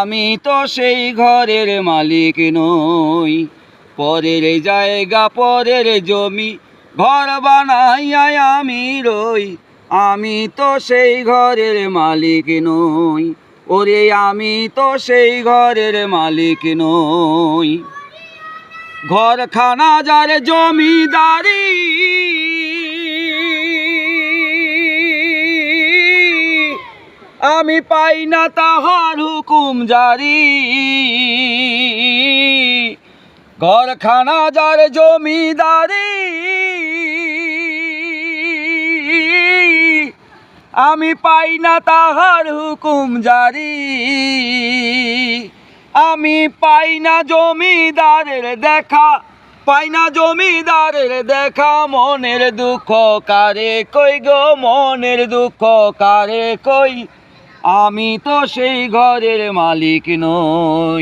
আমি তো সেই ঘরের মালিক নই, পরের জায়গা পরের জমি ঘর বানাইয়া আমি রই। আমি তো সেই ঘরের মালিক নই, ওরে আমি তো সেই ঘরের মালিক নই। ঘরখানা যার জমিদারি, আমি পাই না তাহার হুকুম জারি। ঘরখানা যার জমিদারি, আমি পাই না তাহার হুকুম জারি। আমি পাই না জমিদারের দেখা, পাই না জমিদারের দেখা। মনের দুঃখ কারে কই গো, মনের দুঃখ কারে কই। আমি তো সেই ঘরের মালিক নই।